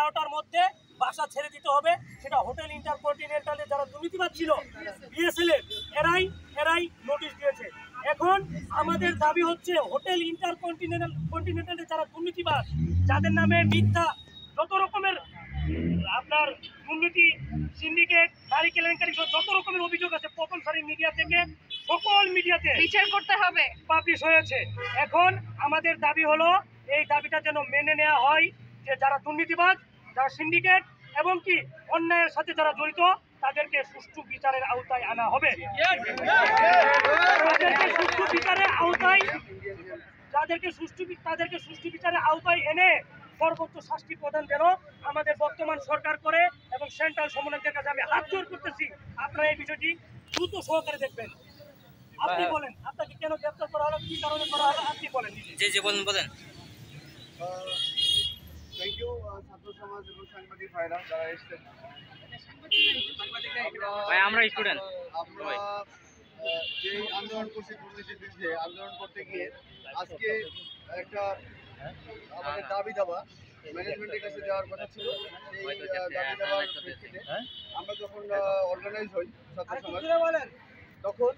12টার মধ্যে বাসা ছেড়ে দিতে হবে। সেটা হোটেল ইন্টারকন্টিনেন্টালে যারা দুর্নীতিবাদ ছিল বিএসএল এরাই নোটিশ দিয়েছে। এখন আমাদের দাবি হচ্ছে হোটেল ইন্টারকন্টিনেন্টালে যারা দুর্নীতিবাদ, যাদের নামে মিথ্যা যত রকমের আপনার দুর্নীতি, সিন্ডিকেট, গাড়ি কেলেঙ্কারি যত রকমের অভিযোগ আছে প্রথম সারির মিডিয়া থেকে সকল মিডিয়াতে বিচার করতে হবে, পাবলিশ হয়েছে। এখন আমাদের দাবি হলো এই দাবিটা যেন মেনে নেওয়া হয় যে যারা দুর্নীতিবাদ, যারা সিন্ডিকেট এবং কি অন্যায়ের সাথে যারা জড়িত তাদেরকে সুষ্ঠু বিচারের আওতায় আনা হবে। তাদেরকে সুষ্ঠু বিচারের আওতায় এনে সর্বোচ্চ শাস্তি প্রদান যেন আমাদের বর্তমান সরকার করে এবং সেন্ট্রাল সমন্বয়কের কাছে আমি হাত জোর করতেছি, আপনারা এই বিষয়টি দ্রুত সহকারে দেখবেন। আপনি বলেন, আপনাকে কেন গ্রেফতার করা হলো, কি কারণে করা হলো, আপনি বলেন। জি বলেন। থ্যাংক ইউ ছাত্র সমাজ এবং সাংবাদিক ভাইরা যারা এসেছেন। আমরা স্টুডেন্ট, আমরা যে আন্দোলন করছি দুর্নীতির বিরুদ্ধে, আন্দোলন করতে গিয়ে আজকে একটা আমাদের দাবি দাবা ম্যানেজমেন্টের কাছে দেওয়ার কথা ছিল। সেই দাবি দাবার প্রেক্ষিতে আমরা যখন অর্গানাইজ হই ছাত্র সমাজ, তখন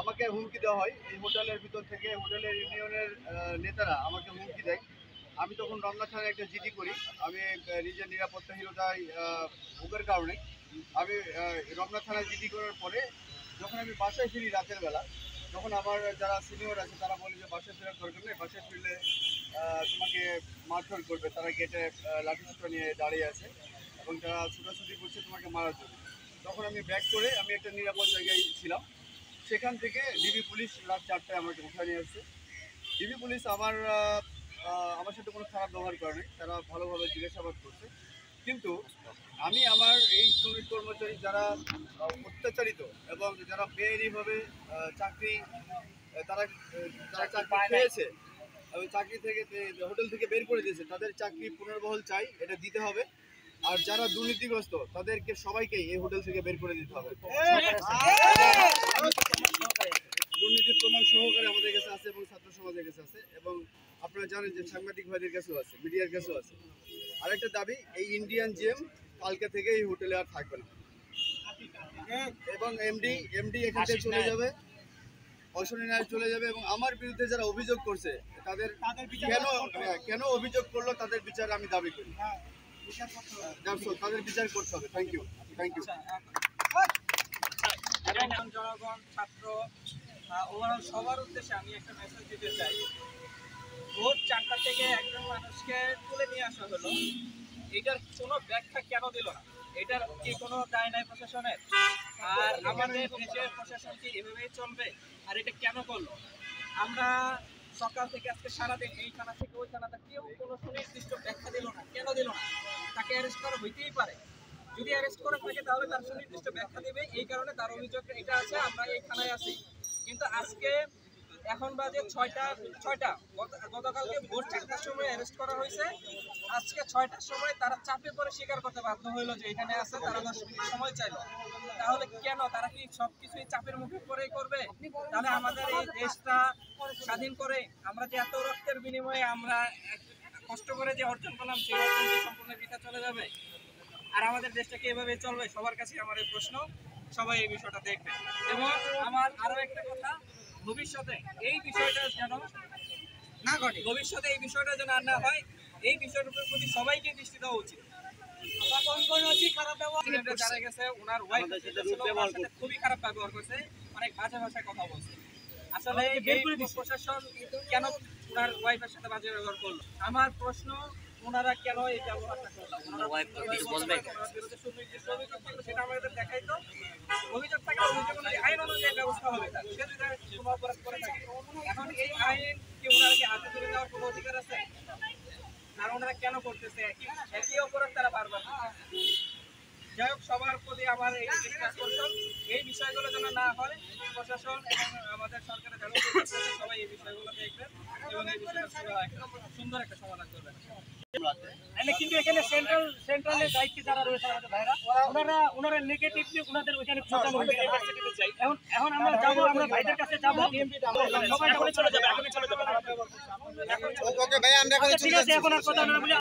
আমাকে হুমকি দেওয়া হয় এই হোটেলের ভিতর থেকে। হোটেলের ইউনিয়নের নেতারা আমাকে হুমকি দেয়। আমি তখন রমনা থানায় একটা জিডি করি। আমি নিজের নিরাপত্তাহীনতায় ভোগের কারণে আমি রমনা থানায় জিডি করার পরে যখন আমি বাসায় ফিরি রাতের বেলা, তখন আমার যারা সিনিয়র আছে তারা বলে যে বাসায় ফেরার দরকার নেই, বাসায় ফিরলে তোমাকে মারধর করবে। তারা গেটে লাঠিসোঁটা নিয়ে দাঁড়িয়ে আছে এবং তারা ছুটাছুটি করছে তোমাকে মারার জন্য। তখন আমি ব্যাক করে আমি একটা নিরাপদ জায়গায় ছিলাম। সেখান থেকে ডিবি পুলিশ রাত 4টায় আমাকে উঠে নিয়ে আসছে। ডিবি পুলিশ আমার সাথে কোনো খারাপ ব্যবহার করেনি, তারা ভালোভাবে জিজ্ঞাসাবাদ করছে। কিন্তু আমি আমার এই শ্রমিক কর্মচারী যারা অত্যাচারিত এবং যারা বেআইনিভাবে চাকরি তারা চাকরি পেয়েছে এবং চাকরি থেকে হোটেল থেকে বের করে দিয়েছে, তাদের চাকরি পুনর্বহাল চাই, এটা দিতে হবে। আর যারা দুর্নীতিগ্রস্ত তাদেরকে সবাইকেই এই হোটেল থেকে বের করে দিতে হবে। দুর্নীতির প্রমাণ সহকারে আমাদের কাছে আছে এবং ছাত্র সমাজের কাছে আছে এবং আপনারা জানেন যে সাংবাদিক ভাইদের কাছেও আছে, মিডিয়ার কাছেও আছে। আরেকটা দাবি, এই ইন্ডিয়ান জিএম কালকে থেকে এই হোটেলে আর থাকবে না এবং এমডি এখান থেকে চলে যাবে, অশ্বনী নায়ক চলে যাবে। এবং আমার বিরুদ্ধে যারা অভিযোগ করছে তাদের কেন অভিযোগ করলো তাদের বিচার আমি দাবি করি। তাদের বিচার করতে হবে। Thank you. জনগণ, ছাত্র, ওভারঅল সবার উদ্দেশ্যে আমি একটা মেসেজ দিতে চাই। ভোর 4টা থেকে একজন মানুষকে তুলে নিয়ে আসা হলো, এটার কোনো ব্যাখ্যা কেন দিল না? এটার কি কোনো দায় নাই প্রশাসনের? আর আমাদের দেশের প্রশাসন কি এভাবেই চলবে? আর এটা কেন করলো? আমরা সকাল থেকে আজকে সারাদিন এই থানা থেকে ওই থানাতে কেউ কোনো সুনির্দিষ্ট ব্যাখ্যা দিল না। কেন দিল না? তাকে অ্যারেস্ট করা হইতেই পারে। যদি অ্যারেস্ট করে থাকে তাহলে তার সুনির্দিষ্ট ব্যাখ্যা দেবে। এই কারণে তার অভিযোগ এটা আছে, আমরা এই থানায় আছি। কিন্তু আজকে এখন বাজে 6টা, গতকালকে ভোর 4টার সময় অ্যারেস্ট করা হয়েছে। আজকে 6টার সময় তারা চাপে পরে স্বীকার করতে বাধ্য হইলো যে এখানে আছে, তারা 10 মিনিট সময় চাইলো। তাহলে কেন? তারা কি সবকিছুই চাপের মুখে পরেই করবে? তাহলে আমাদের এই দেশটা স্বাধীন করে আমরা যে এত রক্তের বিনিময়ে আমরা কষ্ট করে যে অর্জন করলাম, সেই অর্জনটি সম্পূর্ণ বৃথা চলে যাবে? আর আমাদের দেশটাকে এভাবে চলবে? সবার কাছে আমার এই প্রশ্ন, সবাই এই বিষয়টা দেখবে। এবং আমার আরো একটা কথা, ভবিষ্যতে এই বিষয়টা যেন না ঘটে, ভবিষ্যতে এই বিষয়টা যেন আর না হয়, এই বিষয়টার প্রতি সবাইকে দৃষ্টি দেওয়া উচিত। যারা গেছে ওনার ওয়াইফ খুবই খারাপ ব্যবহার করছে, অনেক বাজে ভাষায় কথা বলছে। আসলে প্রশাসন কেন ওনার ওয়াইফের সাথে বাজে ব্যবহার করলো? আমার প্রশ্ন, ওনারা কেন এই ব্যবহারটা করলো? সেটা আমাদের দেখাই তো। অভিযোগ থাকলে অভিযোগ অনুযায়ী আইন অনুযায়ী ব্যবস্থা হবে। সে যদি কোনো অপরাধ করে থাকে, এখন এই আইন কি ওনারা কি হাতে তুলে দেওয়ার কোনো অধিকার আছে? আর ওনারা কেন করতেছে একই অপরাধ তারা বারবার? যাই হোক, সবার প্রতি আমার এই বিষয়গুলো যেন না হয়, প্রশাসন এবং আমাদের সরকারের সবাই এই বিষয়গুলো দেখবেন এবং এই বিষয়টা সুন্দর একটা সমাধান করবেন। কিন্তু এখানে সেন্ট্রালের দায়িত্বে যারা রয়েছে আমাদের ভাইরা, ওনারা নেগেটিভলি ওনাদের ওইখানে পৌঁছানো হবে। এখন আমরা যাবো, আমরা ভাইদের কাছে যাবো, সবাই চলে যাবে। ঠিক আছে, এখন আর কথা না বলে